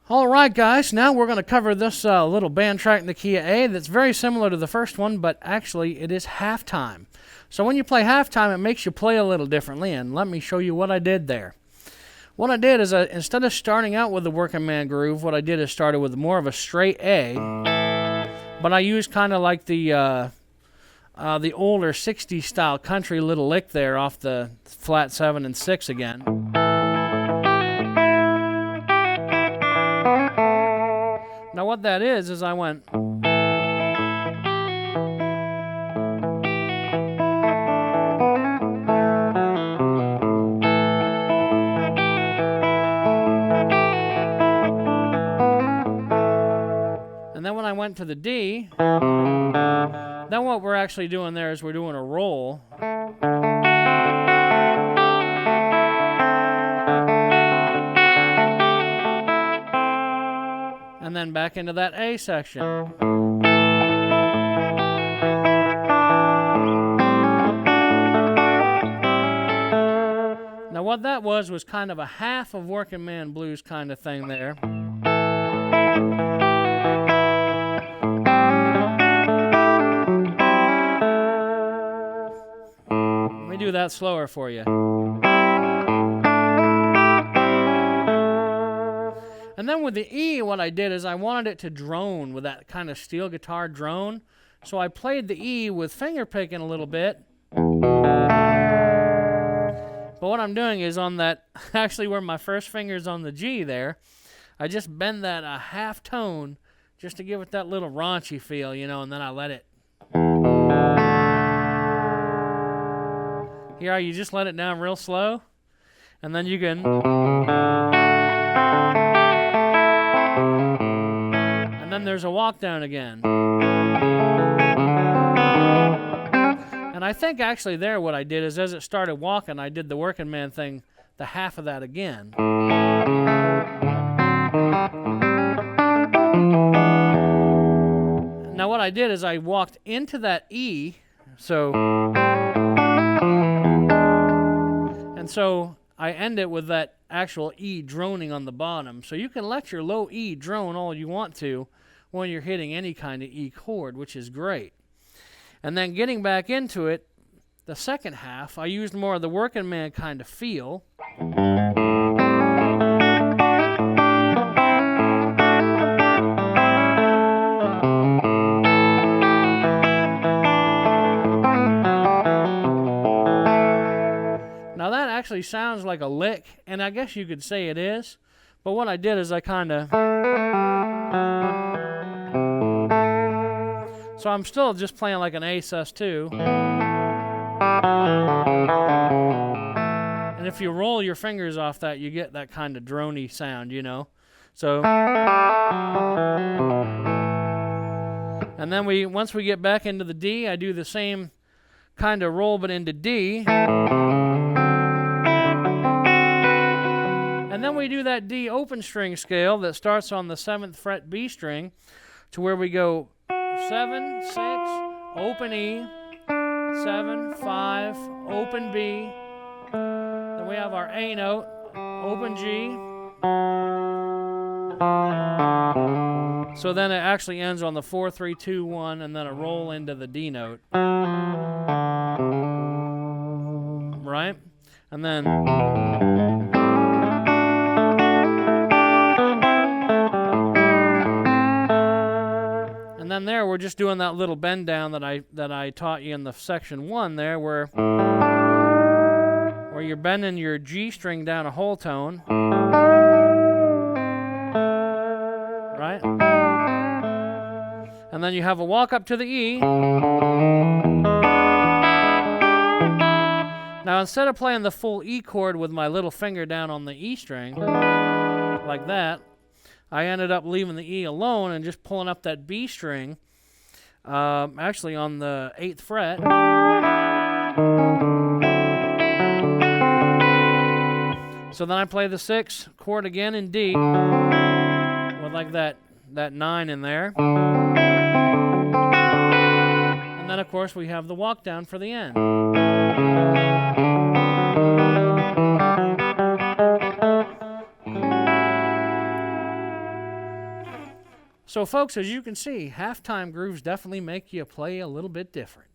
Alright guys, now we're going to cover this little band track in the key of A that's very similar to the first one, but actually it is halftime. So when you play halftime, it makes you play a little differently, and let me show you what I did there. What I did is, instead of starting out with the working man groove, what I did is started with more of a straight A, but I used kind of like the older 60s style country little lick there off the flat 7 and 6 again. Now what that is I went, and then when I went to the D, then what we're actually doing there is we're doing a roll. And then back into that A section. Now what that was kind of a half of working man blues kind of thing there. Let me do that slower for you. And then with the E, what I did is I wanted it to drone with that kind of steel guitar drone. So I played the E with finger picking a little bit. But what I'm doing is on that, actually where my first finger's on the G there, I just bend that a half tone just to give it that little raunchy feel, you know, and then I let it. Here, you just let it down real slow, and then you can. And then there's a walk down again. And I think actually there what I did is as it started walking, I did the working man thing, the half of that again. Now what I did is I walked into that E, so I end it with that actual E droning on the bottom. So you can let your low E drone all you want to when you're hitting any kind of E chord, which is great. And then getting back into it, the second half, I used more of the working man kind of feel. Now that actually sounds like a lick, and I guess you could say it is, but what I did is I kind of... So I'm still just playing like an A sus2. And if you roll your fingers off that, you get that kind of drony sound, you know. So... And then once we get back into the D, I do the same kind of roll but into D. And then we do that D open string scale that starts on the 7th fret B string to where we go 7, 6, open E, 7, 5, open B. Then we have our A note, open G. So then it actually ends on the 4, 3, 2, 1, and then a roll into the D note. Right? And then... And then there, we're just doing that little bend down that I taught you in the section 1 there, where you're bending your G string down a whole tone, right? And then you have a walk up to the E. Now instead of playing the full E chord with my little finger down on the E string, like that, I ended up leaving the E alone and just pulling up that B string, actually on the 8th fret. So then I play the 6 chord again in D, with like that 9 in there. And then of course we have the walk down for the end. So folks, as you can see, halftime grooves definitely make you play a little bit different.